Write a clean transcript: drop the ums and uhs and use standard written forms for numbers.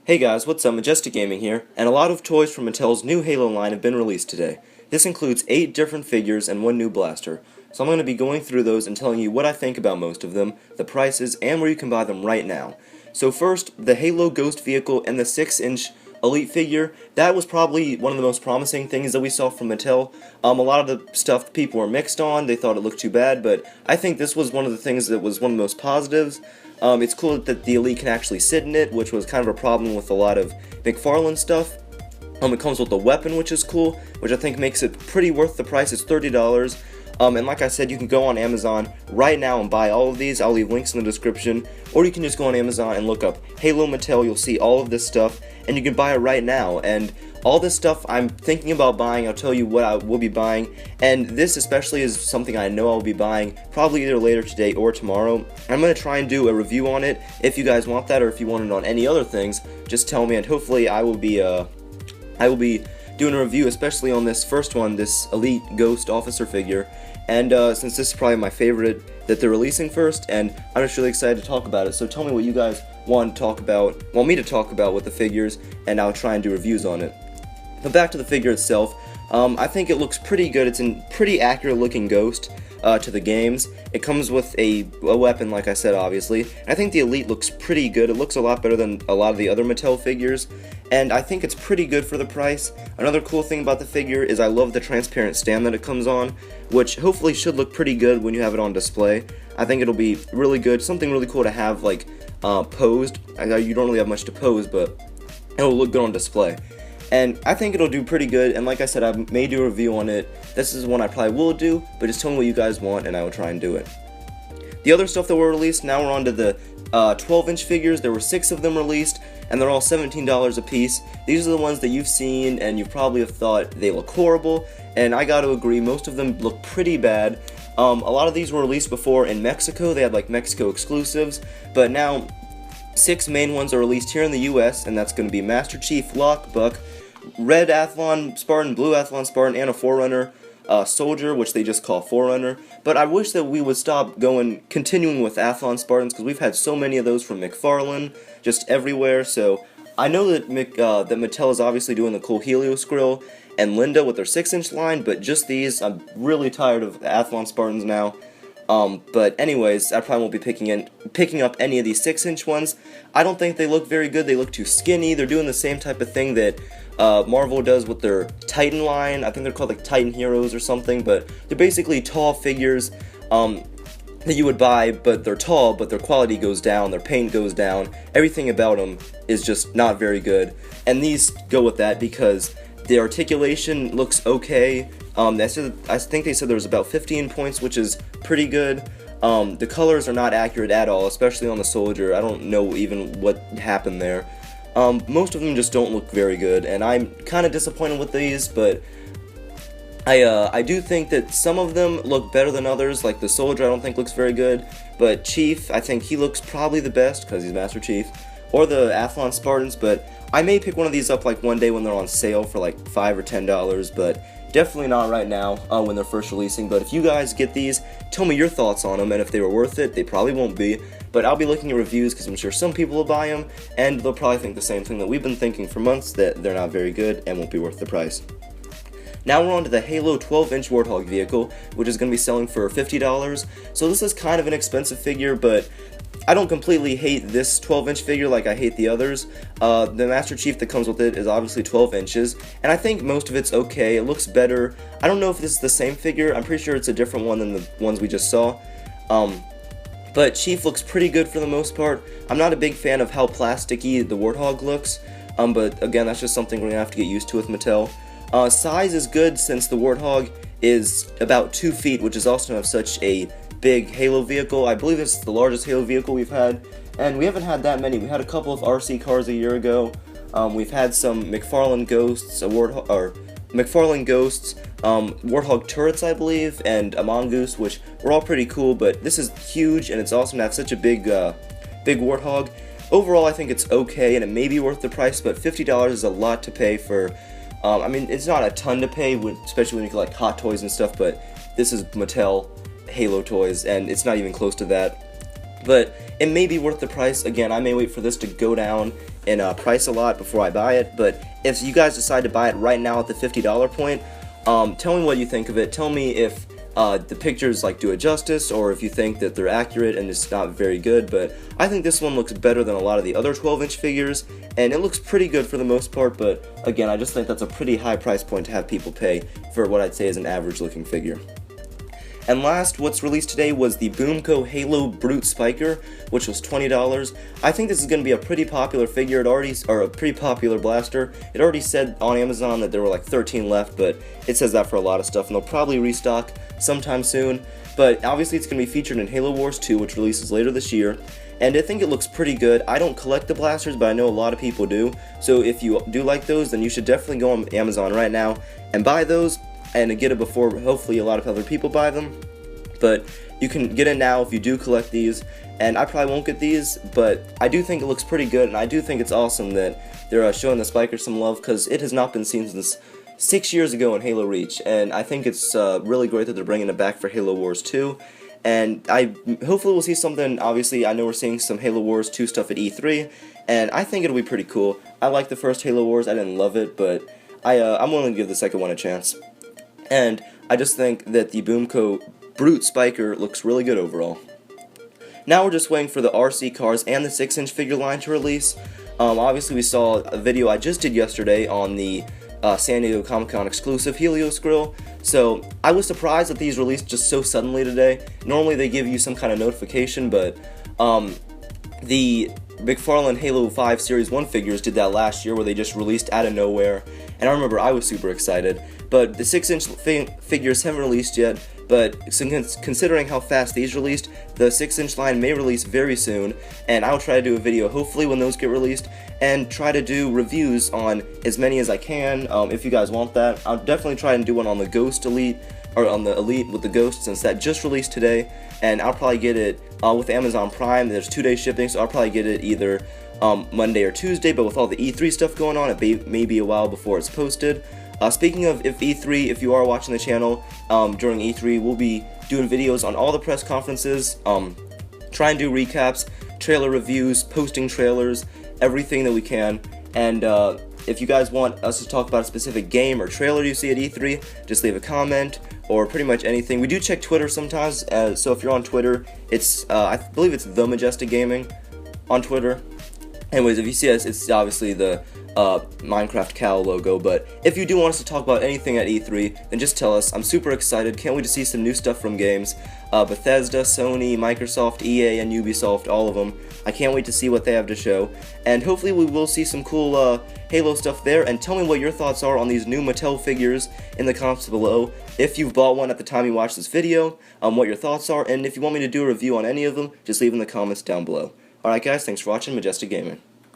Hey guys, what's up? Majestic Gaming here, and a lot of toys from Mattel's new Halo line have been released today. This includes 8 different figures and 1 new blaster, so I'm going to be going through those and telling you what I think about most of them, the prices, and where you can buy them right now. So first, the Halo Ghost vehicle and the 6-inch Elite figure. That was probably one of the most promising things that we saw from Mattel. A lot of the stuff people were mixed on, they thought it looked too bad, but I think this was one of the things that was one of the most positives. It's cool that the Elite can actually sit in it, which was kind of a problem with a lot of McFarlane stuff. It comes with a weapon, which is cool, which I think makes it pretty worth the price. It's $30. And like I said, you can go on Amazon right now and buy all of these. I'll leave links in the description. Or you can just go on Amazon and look up Halo Mattel. You'll see all of this stuff, and you can buy it right now. And all this stuff I'm thinking about buying, I'll tell you what I will be buying. And this especially is something I know I'll be buying probably either later today or tomorrow. I'm going to try and do a review on it. If you guys want that, or if you want it on any other things, just tell me, and hopefully I will be doing a review, especially on this first one, this Elite Ghost Officer figure. And since this is probably my favorite that they're releasing first, and I'm just really excited to talk about it. So tell me what you guys want me to talk about with the figures, and I'll try and do reviews on it. But back to the figure itself, I think it looks pretty good. It's a pretty accurate looking Ghost to the games. It comes with a weapon, like I said, obviously. I think the Elite looks pretty good. It looks a lot better than a lot of the other Mattel figures, and I think it's pretty good for the price. Another cool thing about the figure is I love the transparent stand that it comes on, which hopefully should look pretty good when you have it on display. I think it'll be really good, something really cool to have, like, posed. I know you don't really have much to pose, but it'll look good on display. And I think it'll do pretty good, and like I said, I may do a review on it. This is one I probably will do, but just tell me what you guys want, and I will try and do it. The other stuff that were released, now we're on to the 12-inch figures. There were 6 of them released, and they're all $17 a piece. These are the ones that you've seen, and you probably have thought they look horrible, and I gotta agree, most of them look pretty bad. A lot of these were released before in Mexico. They had like Mexico exclusives, but now 6 main ones are released here in the US, and that's going to be Master Chief, Locke, Buck, Red Athlon Spartan, Blue Athlon Spartan, and a Forerunner Soldier, which they just call Forerunner. But I wish that we would stop continuing with Athlon Spartans, because we've had so many of those from McFarlane, just everywhere. So I know that that Mattel is obviously doing the cool Helios Grill and Linda with their 6-inch line, but just these, I'm really tired of Athlon Spartans now. But anyways, I probably won't be picking up any of these 6-inch ones. I don't think they look very good. They look too skinny. They're doing the same type of thing that Marvel does with their Titan line. I think they're called like Titan Heroes or something, but they're basically tall figures that you would buy, but they're tall, but their quality goes down, their paint goes down, everything about them is just not very good. And these go with that because the articulation looks okay. I think they said there was about 15 points, which is pretty good. The colors are not accurate at all, especially on the Soldier. I don't know even what happened there. Most of them just don't look very good, and I'm kind of disappointed with these, but I do think that some of them look better than others. Like the Soldier I don't think looks very good, but Chief, I think he looks probably the best because he's Master Chief, or the Athlon Spartans. But I may pick one of these up like one day when they're on sale for like $5 or $10, but definitely not right now when they're first releasing. But if you guys get these, tell me your thoughts on them, and if they were worth it. They probably won't be, but I'll be looking at reviews because I'm sure some people will buy them, and they'll probably think the same thing that we've been thinking for months, that they're not very good and won't be worth the price. Now we're on to the Halo 12-inch Warthog vehicle, which is going to be selling for $50. So this is kind of an expensive figure, but I don't completely hate this 12-inch figure like I hate the others. The Master Chief that comes with it is obviously 12 inches, and I think most of it's okay. It looks better. I don't know if this is the same figure. I'm pretty sure it's a different one than the ones we just saw. But Chief looks pretty good for the most part. I'm not a big fan of how plasticky the Warthog looks, but again, that's just something we're going to have to get used to with Mattel. Size is good since the Warthog is about 2 feet, which is also of such a big Halo vehicle. I believe it's the largest Halo vehicle we've had, and we haven't had that many. We had a couple of RC cars a year ago. We've had some McFarlane Ghosts, Warthog turrets, I believe, and a Mongoose, which were all pretty cool. But this is huge, and it's awesome to have such a big Warthog. Overall, I think it's okay, and it may be worth the price, but $50 is a lot to pay for. I mean, it's not a ton to pay, especially when you get like Hot Toys and stuff, but this is Mattel Halo toys, and it's not even close to that. But it may be worth the price. Again, I may wait for this to go down in price a lot before I buy it, but if you guys decide to buy it right now at the $50 point, tell me what you think of it. Tell me if the pictures do it justice, or if you think that they're accurate and it's not very good. But I think this one looks better than a lot of the other 12-inch figures, and it looks pretty good for the most part. But again, I just think that's a pretty high price point to have people pay for what I'd say is an average looking figure. And last, what's released today was the Boomco Halo Brute Spiker, which was $20. I think this is going to be a pretty popular figure. Or a pretty popular blaster. It already said on Amazon that there were 13 left, but it says that for a lot of stuff, and they'll probably restock sometime soon. But obviously it's going to be featured in Halo Wars 2, which releases later this year, and I think it looks pretty good. I don't collect the blasters, but I know a lot of people do, so if you do like those, then you should definitely go on Amazon right now and buy those, and get it before hopefully a lot of other people buy them. But you can get it now if you do collect these, and I probably won't get these, but I do think it looks pretty good, and I do think it's awesome that they're showing the Spiker some love, because it has not been seen since 6 years ago in Halo Reach, and I think it's really great that they're bringing it back for Halo Wars 2, and hopefully we'll see something. Obviously, I know we're seeing some Halo Wars 2 stuff at E3, and I think it'll be pretty cool. I like the first Halo Wars. I didn't love it, but I'm willing to give the second one a chance. And I just think that the Boomco Brute Spiker looks really good overall. Now we're just waiting for the RC cars and the 6-inch figure line to release. Obviously we saw a video I just did yesterday on the San Diego Comic-Con exclusive Helios grill. So I was surprised that these released just so suddenly today. Normally they give you some kind of notification, but the McFarlane Halo 5 Series 1 figures did that last year, where they just released out of nowhere, and I remember I was super excited. But the 6-inch figures haven't released yet, but considering how fast these released, the 6-inch line may release very soon, and I'll try to do a video hopefully when those get released, and try to do reviews on as many as I can. If you guys want that, I'll definitely try and do one on the Ghost Elite, or on the Elite with the Ghost, since that just released today, and I'll probably get it with Amazon Prime. There's 2-day shipping, so I'll probably get it either Monday or Tuesday, but with all the E3 stuff going on, it may be a while before it's posted. Speaking of E3, if you are watching the channel during E3, we'll be doing videos on all the press conferences, try and do recaps, trailer reviews, posting trailers, everything that we can. And if you guys want us to talk about a specific game or trailer you see at E3, just leave a comment, or pretty much anything. We do check Twitter sometimes, so if you're on Twitter, it's I believe it's The Majestic Gaming on Twitter. Anyways, if you see us, it's obviously the Minecraft cow logo, but if you do want us to talk about anything at E3, then just tell us. I'm super excited, can't wait to see some new stuff from games. Bethesda, Sony, Microsoft, EA, and Ubisoft, all of them. I can't wait to see what they have to show, and hopefully we will see some cool Halo stuff there. And tell me what your thoughts are on these new Mattel figures in the comments below. If you've bought one at the time you watched this video, what your thoughts are, and if you want me to do a review on any of them, just leave in the comments down below. Alright guys, thanks for watching Majestic Gaming.